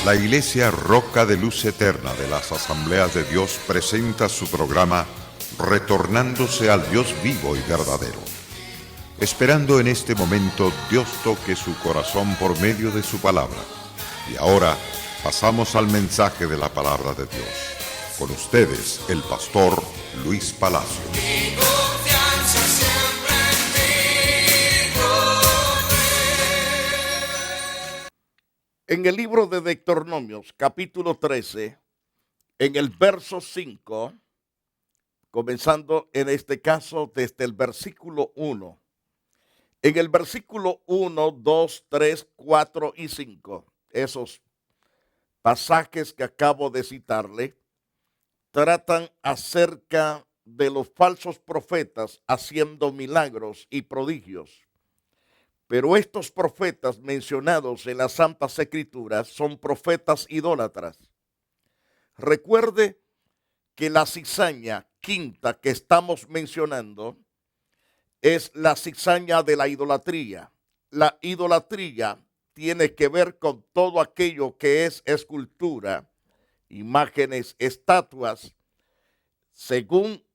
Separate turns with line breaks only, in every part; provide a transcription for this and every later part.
La Iglesia Roca de Luz Eterna de las Asambleas de Dios presenta su programa Retornándose al Dios vivo y verdadero. Esperando en este momento Dios toque su corazón por medio de su palabra. Y ahora pasamos al mensaje de la palabra de Dios. Con ustedes, el pastor Luis Palacio.
En el libro de Deuteronomios, capítulo 13, en el verso 5, comenzando en este caso desde el versículo 1. En el versículo 1, 2, 3, 4 y 5, esos pasajes que acabo de citarle, tratan acerca de los falsos profetas haciendo milagros y prodigios. Pero estos profetas mencionados en las Santas Escrituras son profetas idólatras. Recuerde que la cizaña quinta que estamos mencionando es la cizaña de la idolatría. La idolatría tiene que ver con todo aquello que es escultura, imágenes, estatuas, según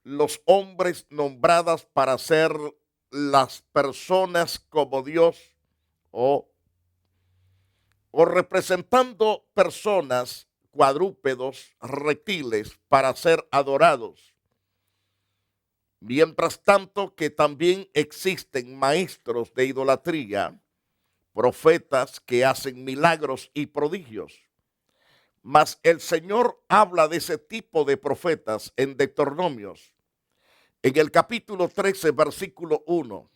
los hombres nombradas para ser las personas como Dios o representando personas, cuadrúpedos, reptiles para ser adorados. Mientras tanto que también existen maestros de idolatría, profetas que hacen milagros y prodigios. Mas el Señor habla de ese tipo de profetas en Deuteronomios. En el capítulo 13, versículo 1,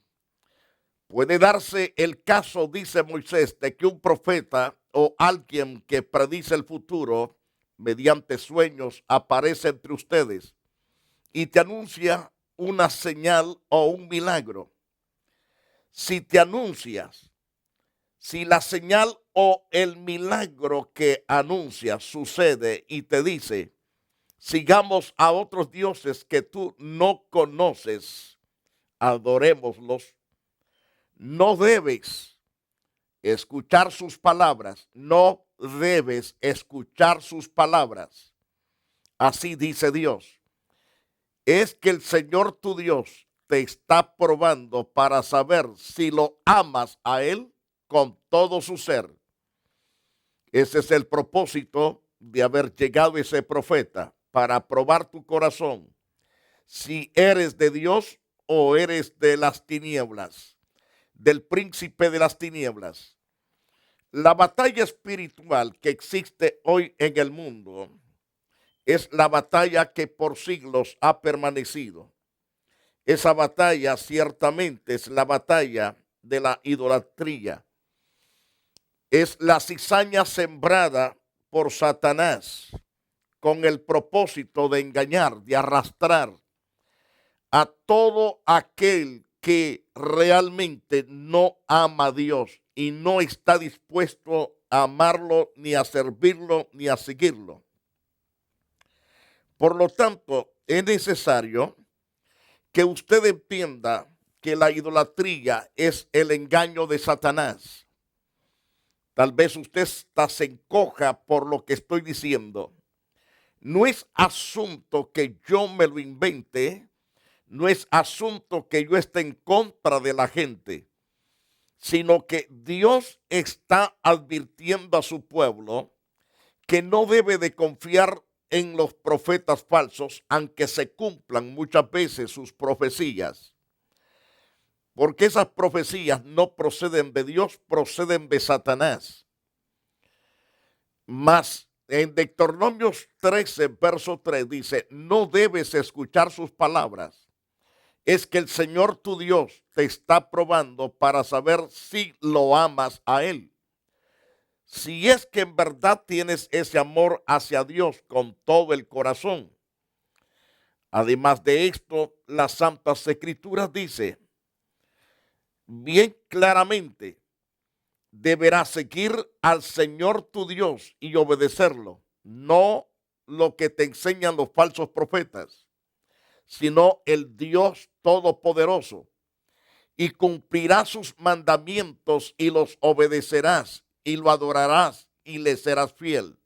puede darse el caso, dice Moisés, de que un profeta o alguien que predice el futuro mediante sueños aparece entre ustedes y te anuncia una señal o un milagro. Si te anuncias, si la señal o el milagro que anuncia sucede y te dice, sigamos a otros dioses que tú no conoces, adorémoslos, no debes escuchar sus palabras, no debes escuchar sus palabras. Así dice Dios. Es que el Señor tu Dios te está probando para saber si lo amas a Él con todo su ser. Ese es el propósito de haber llegado ese profeta, para probar tu corazón, si eres de Dios o eres de las tinieblas, del príncipe de las tinieblas. La batalla espiritual que existe hoy en el mundo es la batalla que por siglos ha permanecido. Esa batalla ciertamente es la batalla de la idolatría. Es la cizaña sembrada por Satanás con el propósito de engañar, de arrastrar a todo aquel que realmente no ama a Dios y no está dispuesto a amarlo, ni a servirlo, ni a seguirlo. Por lo tanto, es necesario que usted entienda que la idolatría es el engaño de Satanás. Tal vez usted se encoja por lo que estoy diciendo. No es asunto que yo me lo invente, no es asunto que yo esté en contra de la gente, sino que Dios está advirtiendo a su pueblo que no debe de confiar en los profetas falsos, aunque se cumplan muchas veces sus profecías. Porque esas profecías no proceden de Dios, proceden de Satanás. Mas en Deuteronomios 13, verso 3 dice, no debes escuchar sus palabras. Es que el Señor tu Dios te está probando para saber si lo amas a Él. Si es que en verdad tienes ese amor hacia Dios con todo el corazón. Además de esto, las Santas Escrituras dice bien claramente, deberás seguir al Señor tu Dios y obedecerlo, no lo que te enseñan los falsos profetas, sino el Dios Todopoderoso, y cumplirás sus mandamientos y los obedecerás y lo adorarás y le serás fiel.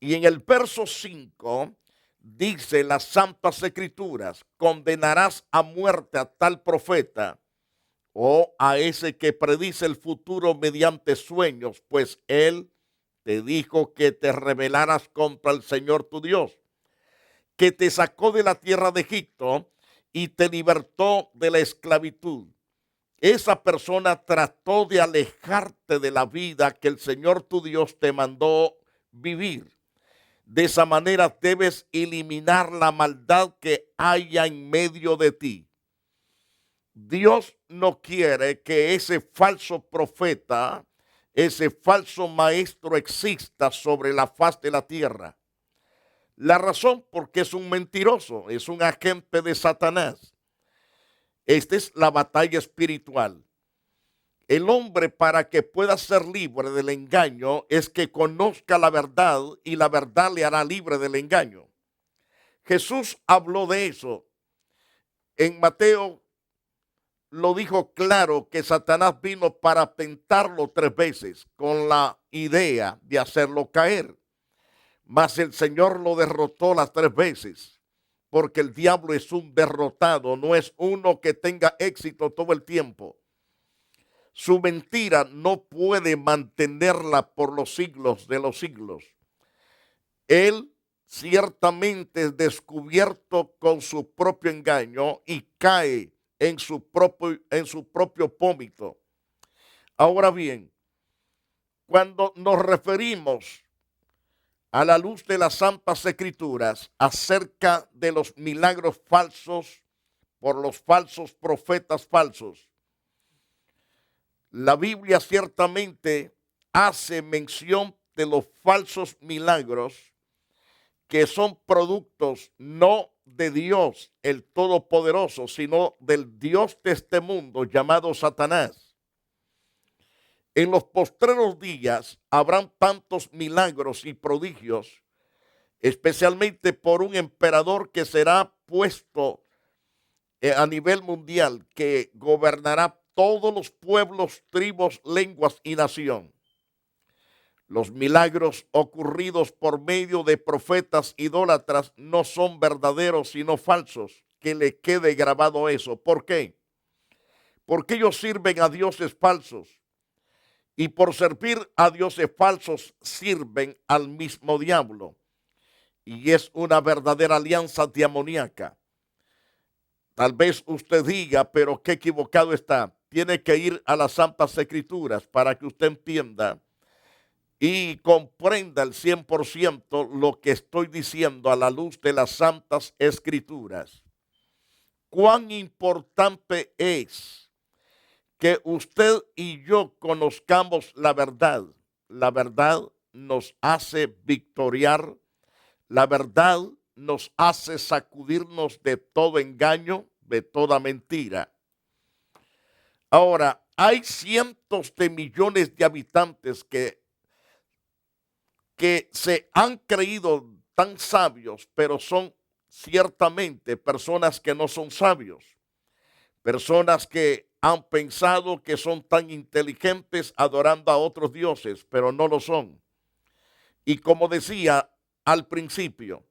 Y en el verso 5 dice las Santas Escrituras: condenarás a muerte a tal profeta o a ese que predice el futuro mediante sueños, pues él te dijo que te rebelaras contra el Señor tu Dios, que te sacó de la tierra de Egipto y te libertó de la esclavitud. Esa persona trató de alejarte de la vida que el Señor tu Dios te mandó vivir. De esa manera debes eliminar la maldad que haya en medio de ti. Dios no quiere que ese falso profeta, ese falso maestro exista sobre la faz de la tierra. La razón, porque es un mentiroso, es un agente de Satanás. Esta es la batalla espiritual. El hombre, para que pueda ser libre del engaño, es que conozca la verdad y la verdad le hará libre del engaño. Jesús habló de eso. En Mateo lo dijo claro, que Satanás vino para tentarlo 3 veces con la idea de hacerlo caer. Mas el Señor lo derrotó las 3 veces, porque el diablo es un derrotado, no es uno que tenga éxito todo el tiempo. Su mentira no puede mantenerla por los siglos de los siglos. Él ciertamente es descubierto con su propio engaño y cae en su propio vómito. Ahora bien, cuando nos referimos a la luz de las Santas Escrituras acerca de los milagros falsos por los falsos profetas falsos, la Biblia ciertamente hace mención de los falsos milagros que son productos no de Dios el Todopoderoso, sino del Dios de este mundo llamado Satanás. En los postreros días habrán tantos milagros y prodigios, especialmente por un emperador que será puesto a nivel mundial, que gobernará todos los pueblos, tribus, lenguas y nación. Los milagros ocurridos por medio de profetas idólatras no son verdaderos sino falsos. Que le quede grabado eso. ¿Por qué? Porque ellos sirven a dioses falsos. Y por servir a dioses falsos sirven al mismo diablo. Y es una verdadera alianza demoníaca. Tal vez usted diga, pero qué equivocado está. Tiene que ir a las Santas Escrituras para que usted entienda y comprenda el 100% lo que estoy diciendo a la luz de las Santas Escrituras. Cuán importante es que usted y yo conozcamos la verdad. La verdad nos hace victoriar. La verdad nos hace sacudirnos de todo engaño, de toda mentira. Ahora, hay cientos de millones de habitantes que se han creído tan sabios, pero son ciertamente personas que no son sabios. Personas que han pensado que son tan inteligentes adorando a otros dioses, pero no lo son. Y como decía al principio,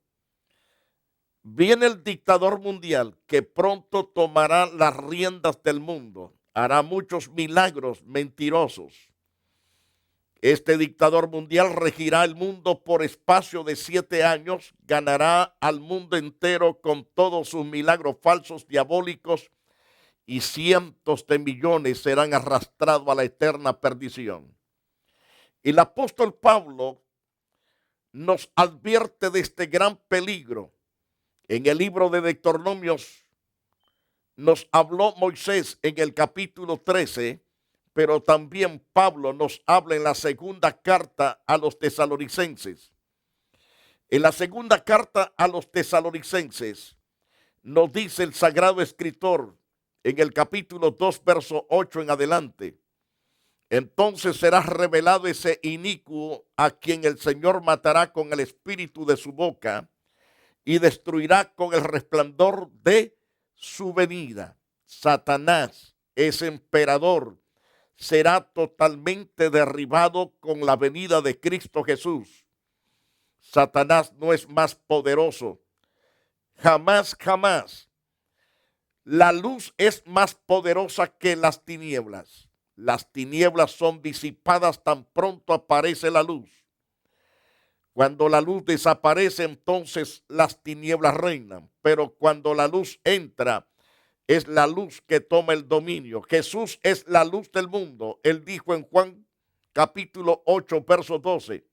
viene el dictador mundial que pronto tomará las riendas del mundo, hará muchos milagros mentirosos. Este dictador mundial regirá el mundo por espacio de 7 años, ganará al mundo entero con todos sus milagros falsos, diabólicos, y cientos de millones serán arrastrados a la eterna perdición. El apóstol Pablo nos advierte de este gran peligro. En el libro de Deuteronomios nos habló Moisés en el capítulo 13, pero también Pablo nos habla en la segunda carta a los tesalonicenses. En la segunda carta a los tesalonicenses nos dice el sagrado escritor en el capítulo 2, verso 8 en adelante: entonces será revelado ese inicuo a quien el Señor matará con el espíritu de su boca y destruirá con el resplandor de su venida. Satanás es emperador, será totalmente derribado con la venida de Cristo Jesús. Satanás no es más poderoso. Jamás, jamás. La luz es más poderosa que las tinieblas. Las tinieblas son disipadas tan pronto aparece la luz. Cuando la luz desaparece, entonces las tinieblas reinan. Pero cuando la luz entra, es la luz que toma el dominio. Jesús es la luz del mundo. Él dijo en Juan capítulo 8, verso 12.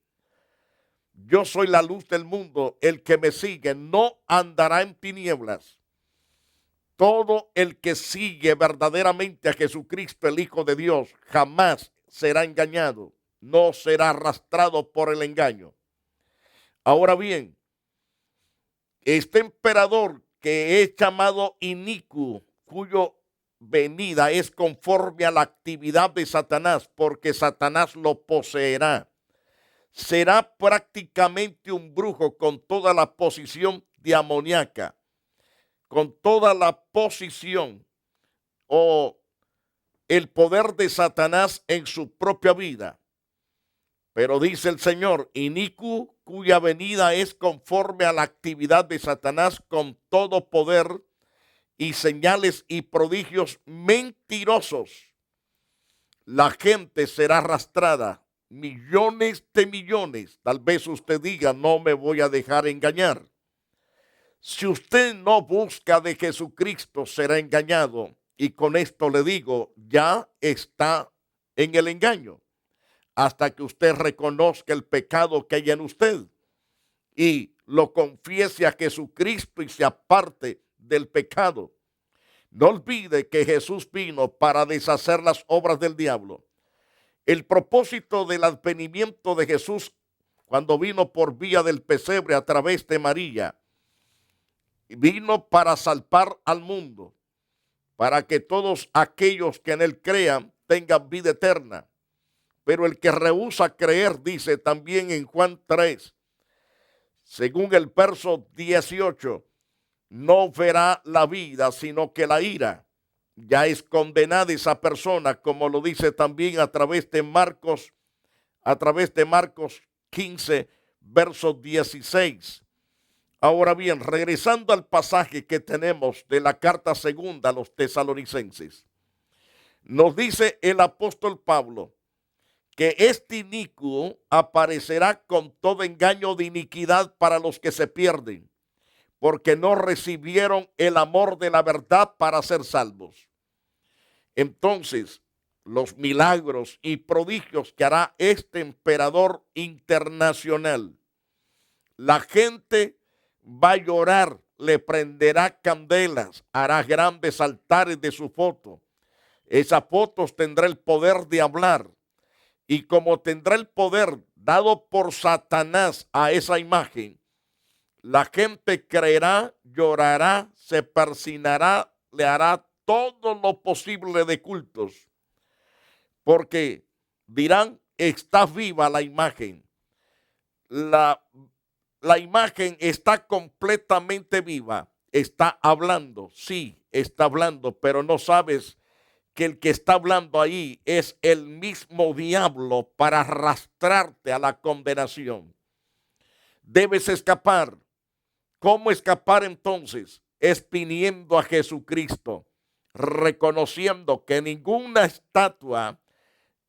Yo soy la luz del mundo. El que me sigue no andará en tinieblas. Todo el que sigue verdaderamente a Jesucristo, el Hijo de Dios, jamás será engañado. No será arrastrado por el engaño. Ahora bien, este emperador que es llamado inicuo, cuyo venida es conforme a la actividad de Satanás, porque Satanás lo poseerá. Será prácticamente un brujo con toda la posición demoníaca, con toda la posición o el poder de Satanás en su propia vida. Pero dice el Señor, inicuo, cuya venida es conforme a la actividad de Satanás con todo poder y señales y prodigios mentirosos. La gente será arrastrada, millones de millones. Tal vez usted diga, no me voy a dejar engañar. Si usted no busca de Jesucristo, será engañado. Y con esto le digo, ya está en el engaño. Hasta que usted reconozca el pecado que hay en usted y lo confiese a Jesucristo y se aparte del pecado. No olvide que Jesús vino para deshacer las obras del diablo. El propósito del advenimiento de Jesús cuando vino por vía del pesebre a través de María, vino para salvar al mundo, para que todos aquellos que en él crean tengan vida eterna. Pero el que rehúsa creer, dice también en Juan 3, según el verso 18, no verá la vida, sino que la ira. Ya es condenada esa persona, como lo dice también a través de Marcos 15, verso 16. Ahora bien, regresando al pasaje que tenemos de la carta segunda a los tesalonicenses, nos dice el apóstol Pablo que este inicuo aparecerá con todo engaño de iniquidad para los que se pierden, porque no recibieron el amor de la verdad para ser salvos. Entonces, los milagros y prodigios que hará este emperador internacional, la gente va a llorar, le prenderá candelas, hará grandes altares de su foto. Esas fotos tendrá el poder de hablar. Y como tendrá el poder dado por Satanás a esa imagen, la gente creerá, llorará, se persinará, le hará todo lo posible de cultos. Porque dirán, está viva la imagen. La imagen está completamente viva. Está hablando, sí, está hablando, pero no sabes que el que está hablando ahí es el mismo diablo para arrastrarte a la condenación. Debes escapar. ¿Cómo escapar entonces? Es viniendo a Jesucristo, reconociendo que ninguna estatua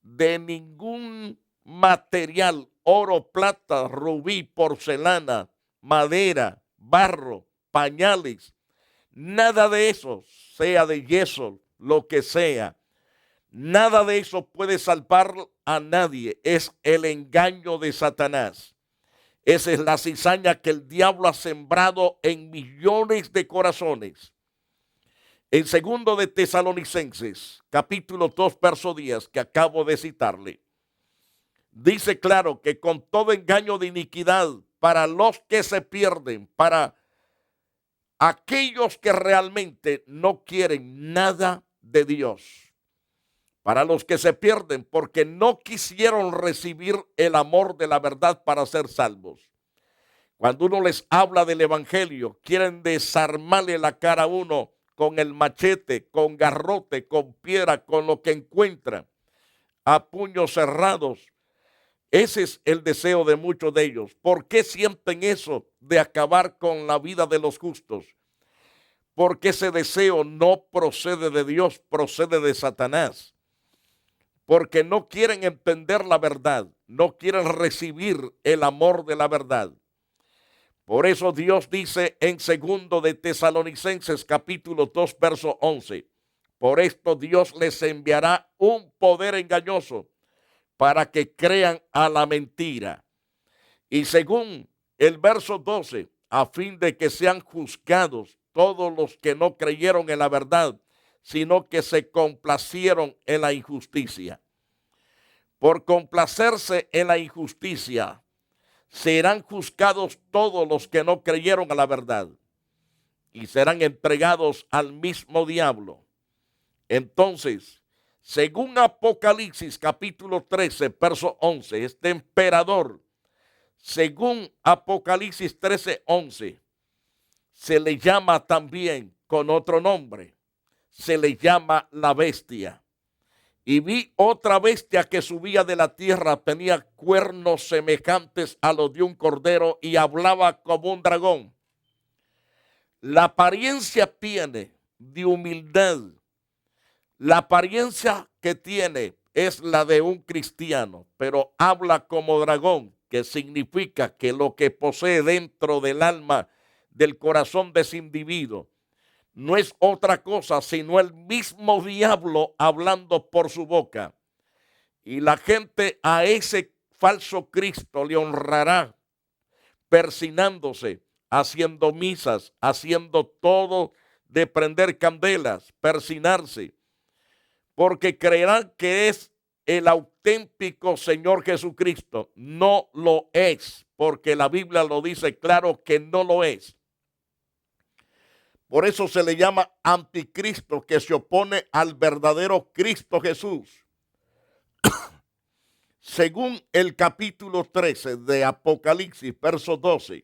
de ningún material, oro, plata, rubí, porcelana, madera, barro, pañales, nada de eso, sea de yeso, lo que sea, nada de eso puede salvar a nadie. Es el engaño de Satanás. Esa es la cizaña que el diablo ha sembrado en millones de corazones. En segundo de Tesalonicenses, capítulo 2, verso 10, que acabo de citarle, dice claro que con todo engaño de iniquidad para los que se pierden, para aquellos que realmente no quieren nada de Dios, para los que se pierden porque no quisieron recibir el amor de la verdad para ser salvos. Cuando uno les habla del evangelio, quieren desarmarle la cara a uno con el machete, con garrote, con piedra, con lo que encuentran. a puños cerrados. Ese es el deseo de muchos de ellos. ¿Por qué sienten eso de acabar con la vida de los justos? Porque ese deseo no procede de Dios, procede de Satanás. Porque no quieren entender la verdad, no quieren recibir el amor de la verdad. Por eso Dios dice en 2 de Tesalonicenses capítulo 2 verso 11, por esto Dios les enviará un poder engañoso para que crean a la mentira. Y según el verso 12, a fin de que sean juzgados todos los que no creyeron en la verdad, sino que se complacieron en la injusticia. Por complacerse en la injusticia, serán juzgados todos los que no creyeron a la verdad y serán entregados al mismo diablo. Entonces, según Apocalipsis capítulo 13, verso 11, este emperador, según Apocalipsis 13, 11, se le llama también con otro nombre, se le llama la bestia. Y vi otra bestia que subía de la tierra, tenía cuernos semejantes a los de un cordero y hablaba como un dragón. La apariencia tiene de humildad. La apariencia que tiene es la de un cristiano, pero habla como dragón, que significa que lo que posee dentro del alma, del corazón de ese individuo, no es otra cosa sino el mismo diablo hablando por su boca. Y la gente a ese falso Cristo le honrará, persinándose, haciendo misas, haciendo todo de prender candelas, persinarse, porque creerán que es el auténtico Señor Jesucristo. No lo es, porque la Biblia lo dice claro que no lo es. Por eso se le llama anticristo, que se opone al verdadero Cristo Jesús. Según el capítulo 13 de Apocalipsis, verso 12,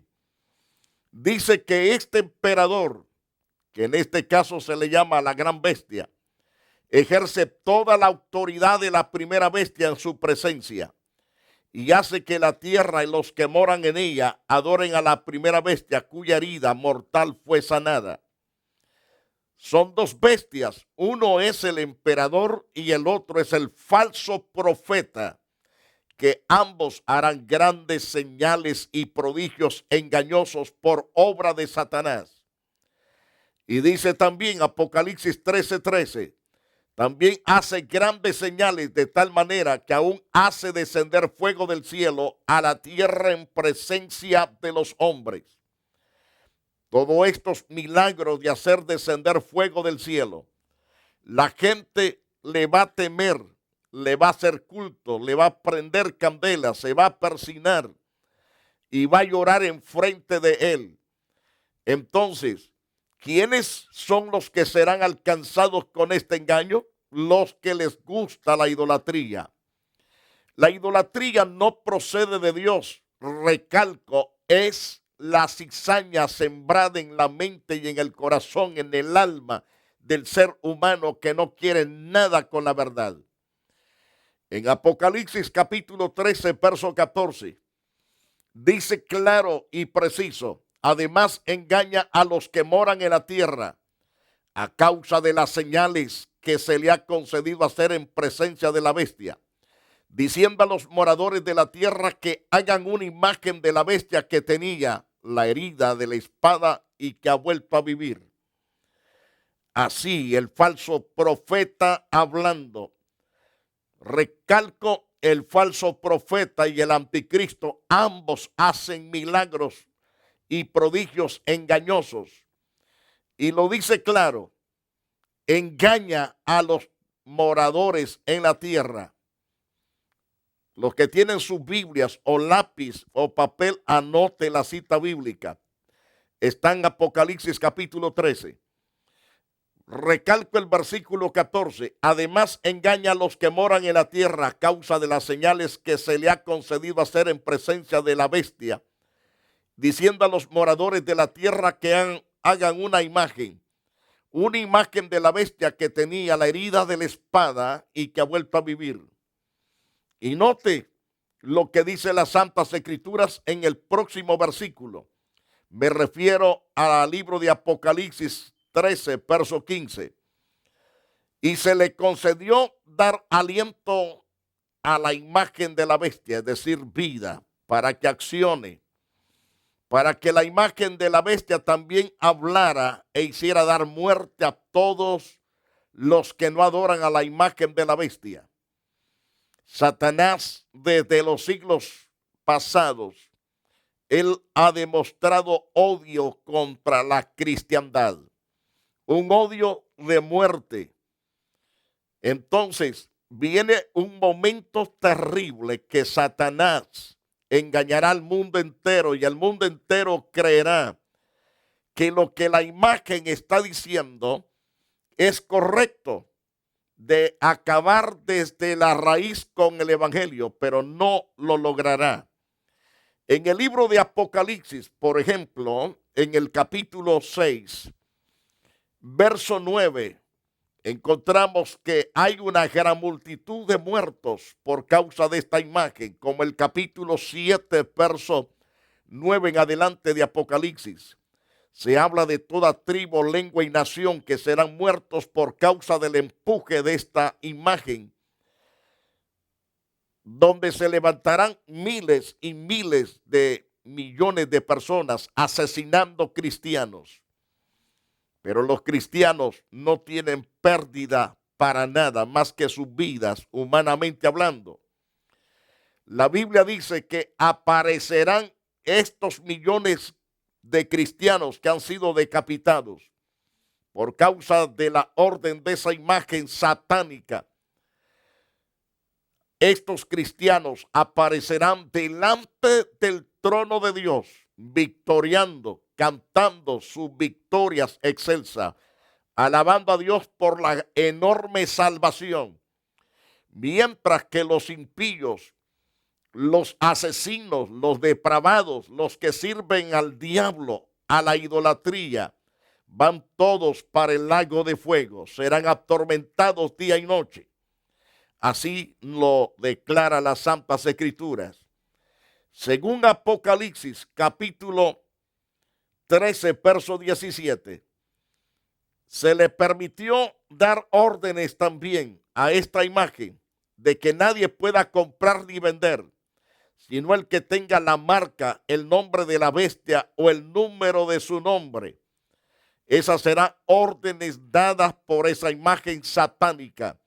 dice que este emperador, que en este caso se le llama la gran bestia, ejerce toda la autoridad de la primera bestia en su presencia y hace que la tierra y los que moran en ella adoren a la primera bestia cuya herida mortal fue sanada. Son dos bestias, uno es el emperador y el otro es el falso profeta, que ambos harán grandes señales y prodigios engañosos por obra de Satanás. Y dice también Apocalipsis 13:13, también hace grandes señales de tal manera que aún hace descender fuego del cielo a la tierra en presencia de los hombres. Todos estos milagros de hacer descender fuego del cielo, la gente le va a temer, le va a hacer culto, le va a prender candela, se va a persignar y va a llorar enfrente de él. Entonces, ¿quiénes son los que serán alcanzados con este engaño? Los que les gusta la idolatría. La idolatría no procede de Dios, recalco, es la cizaña sembrada en la mente y en el corazón, en el alma del ser humano que no quiere nada con la verdad. En Apocalipsis capítulo 13, verso 14, dice claro y preciso, además engaña a los que moran en la tierra a causa de las señales que se le ha concedido hacer en presencia de la bestia, diciendo a los moradores de la tierra que hagan una imagen de la bestia que tenía la herida de la espada y que ha vuelto a vivir. Así el falso profeta hablando, recalco, el falso profeta y el anticristo, ambos hacen milagros y prodigios engañosos. Y lo dice claro, engaña a los moradores en la tierra. Los que tienen sus Biblias o lápiz o papel, anote la cita bíblica. Está en Apocalipsis capítulo 13. Recalco el versículo 14. Además engaña a los que moran en la tierra a causa de las señales que se le ha concedido hacer en presencia de la bestia, diciendo a los moradores de la tierra que hagan una imagen de la bestia que tenía la herida de la espada y que ha vuelto a vivir. Y note lo que dice las Santas Escrituras en el próximo versículo. Me refiero al libro de Apocalipsis 13, verso 15. Y se le concedió dar aliento a la imagen de la bestia, es decir, vida, para que accione, para que la imagen de la bestia también hablara e hiciera dar muerte a todos los que no adoran a la imagen de la bestia. Satanás, desde los siglos pasados, él ha demostrado odio contra la cristiandad, un odio de muerte. Entonces viene un momento terrible que Satanás engañará al mundo entero y el mundo entero creerá que lo que la imagen está diciendo es correcto, de acabar desde la raíz con el evangelio, pero no lo logrará. En el libro de Apocalipsis, por ejemplo, en el capítulo 6, verso 9, encontramos que hay una gran multitud de muertos por causa de esta imagen, como el capítulo 7, verso 9 en adelante de Apocalipsis. Se habla de toda tribu, lengua y nación que serán muertos por causa del empuje de esta imagen, donde se levantarán miles y miles de millones de personas asesinando cristianos. Pero los cristianos no tienen pérdida para nada más que sus vidas, humanamente hablando. La Biblia dice que aparecerán estos millones de cristianos que han sido decapitados por causa de la orden de esa imagen satánica. Estos cristianos aparecerán delante del trono de Dios, victoriando, cantando sus victorias excelsas, alabando a Dios por la enorme salvación, mientras que los impíos, los asesinos, los depravados, los que sirven al diablo, a la idolatría, van todos para el lago de fuego, serán atormentados día y noche. Así lo declara las Santas Escrituras. Según Apocalipsis capítulo 13, verso 17, se le permitió dar órdenes también a esta imagen de que nadie pueda comprar ni vender, sino el que tenga la marca, el nombre de la bestia o el número de su nombre. Esas serán órdenes dadas por esa imagen satánica.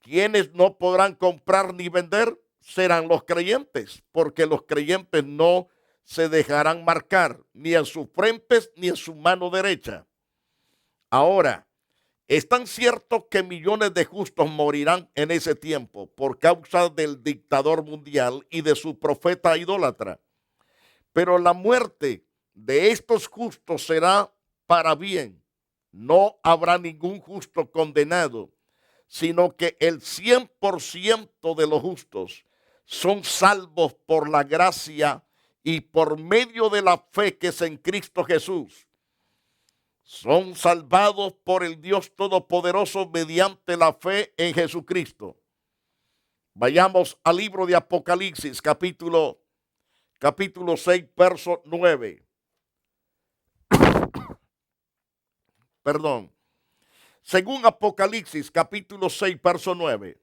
Quienes no podrán comprar ni vender serán los creyentes, porque los creyentes no se dejarán marcar ni en sus frentes ni en su mano derecha. Ahora, es tan cierto que millones de justos morirán en ese tiempo por causa del dictador mundial y de su profeta idólatra. Pero la muerte de estos justos será para bien. No habrá ningún justo condenado, sino que el 100% de los justos son salvos por la gracia y por medio de la fe que es en Cristo Jesús. Son salvados por el Dios Todopoderoso mediante la fe en Jesucristo. Vayamos al libro de Apocalipsis, capítulo 6, verso 9. Perdón. Según Apocalipsis, capítulo 6, verso 9.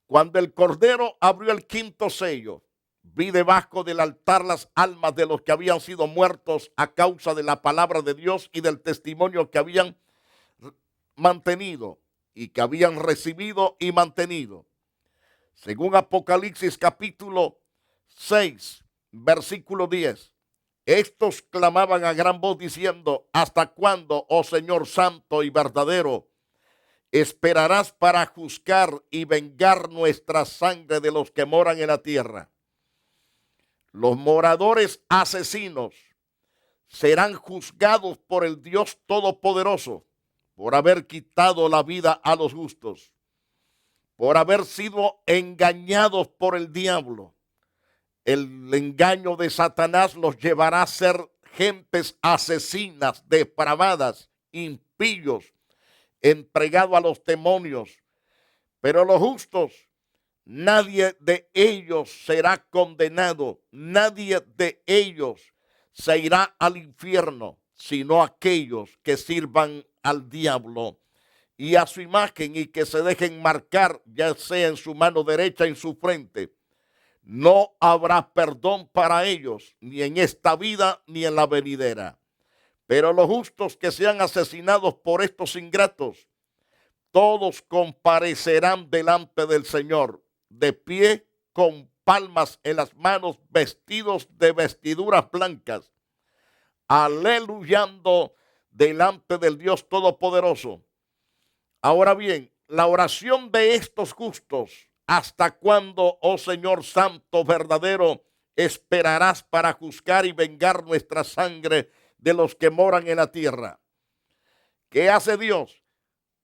Cuando el Cordero abrió el quinto sello, vi debajo del altar las almas de los que habían sido muertos a causa de la palabra de Dios y del testimonio que habían mantenido y que habían recibido y mantenido. Según Apocalipsis capítulo 6, versículo 10, estos clamaban a gran voz diciendo: ¿hasta cuándo, oh Señor santo y verdadero, esperarás para juzgar y vengar nuestra sangre de los que moran en la tierra? Los moradores asesinos serán juzgados por el Dios Todopoderoso por haber quitado la vida a los justos, por haber sido engañados por el diablo. El engaño de Satanás los llevará a ser gentes asesinas, depravadas, impíos, entregados a los demonios. Pero los justos nadie de ellos será condenado, nadie de ellos se irá al infierno, sino aquellos que sirvan al diablo y a su imagen y que se dejen marcar, ya sea en su mano derecha, en su frente. No habrá perdón para ellos, ni en esta vida, ni en la venidera. Pero los justos que sean asesinados por estos ingratos, todos comparecerán delante del Señor, de pie, con palmas en las manos, vestidos de vestiduras blancas, aleluyando delante del Dios Todopoderoso. Ahora bien, la oración de estos justos, ¿hasta cuándo, oh Señor Santo verdadero, esperarás para juzgar y vengar nuestra sangre de los que moran en la tierra? ¿Qué hace Dios?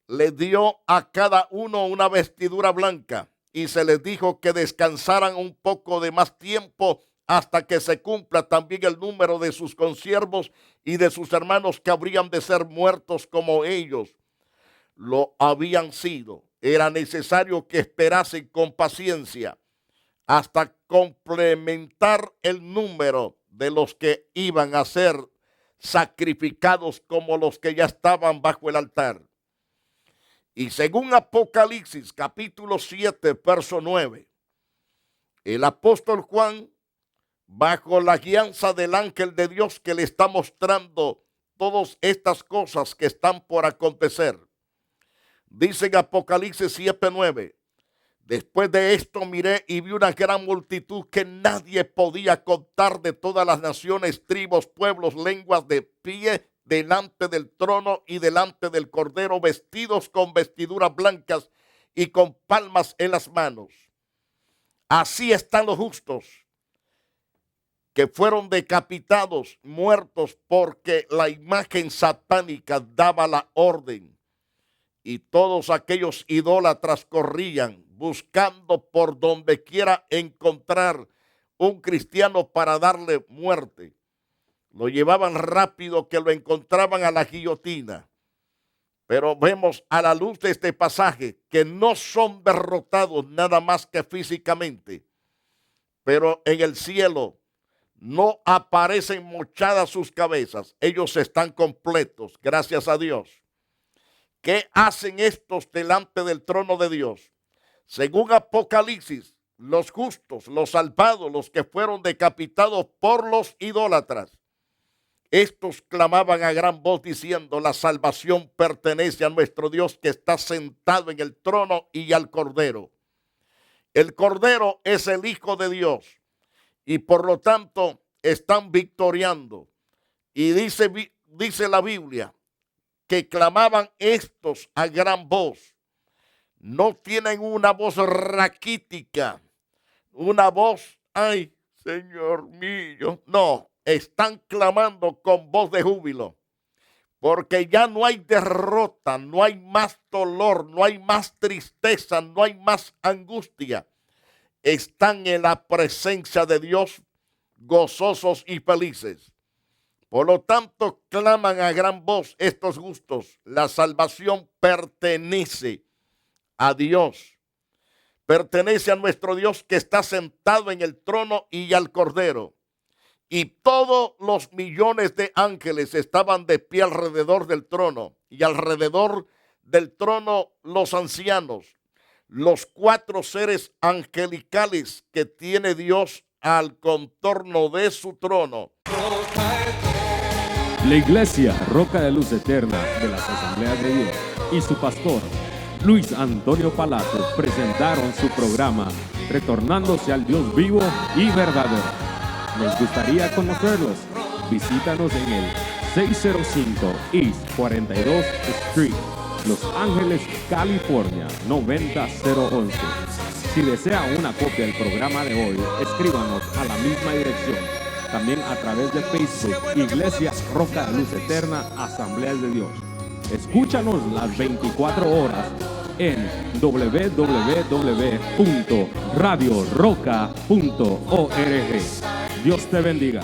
Le dio a cada uno una vestidura blanca y se les dijo que descansaran un poco de más tiempo hasta que se cumpla también el número de sus consiervos y de sus hermanos que habrían de ser muertos como ellos lo habían sido. Era necesario que esperasen con paciencia hasta complementar el número de los que iban a ser sacrificados como los que ya estaban bajo el altar. Y según Apocalipsis capítulo 7, verso 9, el apóstol Juan, bajo la guianza del ángel de Dios que le está mostrando todas estas cosas que están por acontecer, dice en Apocalipsis 7, 9, después de esto miré y vi una gran multitud que nadie podía contar, de todas las naciones, tribus, pueblos, lenguas, de pie delante del trono y delante del Cordero, vestidos con vestiduras blancas y con palmas en las manos. Así están los justos que fueron decapitados, muertos, porque la imagen satánica daba la orden. Y todos aquellos idólatras corrían buscando por donde quiera encontrar un cristiano para darle muerte. Lo llevaban rápido, que lo encontraban a la guillotina. Pero vemos a la luz de este pasaje que no son derrotados nada más que físicamente, pero en el cielo no aparecen mochadas sus cabezas. Ellos están completos, gracias a Dios. ¿Qué hacen estos delante del trono de Dios? Según Apocalipsis, los justos, los salvados, los que fueron decapitados por los idólatras, estos clamaban a gran voz diciendo: la salvación pertenece a nuestro Dios que está sentado en el trono y al Cordero. El Cordero es el Hijo de Dios y por lo tanto están victoriando. Y dice la Biblia que clamaban estos a gran voz. No tienen una voz raquítica, una voz, ay, Señor mío, no. Están clamando con voz de júbilo, porque ya no hay derrota, no hay más dolor, no hay más tristeza, no hay más angustia. Están en la presencia de Dios, gozosos y felices. Por lo tanto, claman a gran voz estos justos. La salvación pertenece a Dios. Pertenece a nuestro Dios que está sentado en el trono y al Cordero. Y todos los millones de ángeles estaban de pie alrededor del trono, y alrededor del trono los ancianos, los 4 seres angelicales que tiene Dios al contorno de su trono.
La Iglesia Roca de Luz Eterna de las Asambleas de Dios y su pastor Luis Antonio Palacios presentaron su programa Retornándose al Dios vivo y verdadero. ¿Les gustaría conocerlos? Visítanos en el 605 East 42 Street, Los Ángeles, California, 90011. Si desea una copia del programa de hoy, escríbanos a la misma dirección. También a través de Facebook, Iglesia Roca de Luz Eterna, Asambleas de Dios. Escúchanos las 24 horas en www.radioroca.org. Dios te bendiga.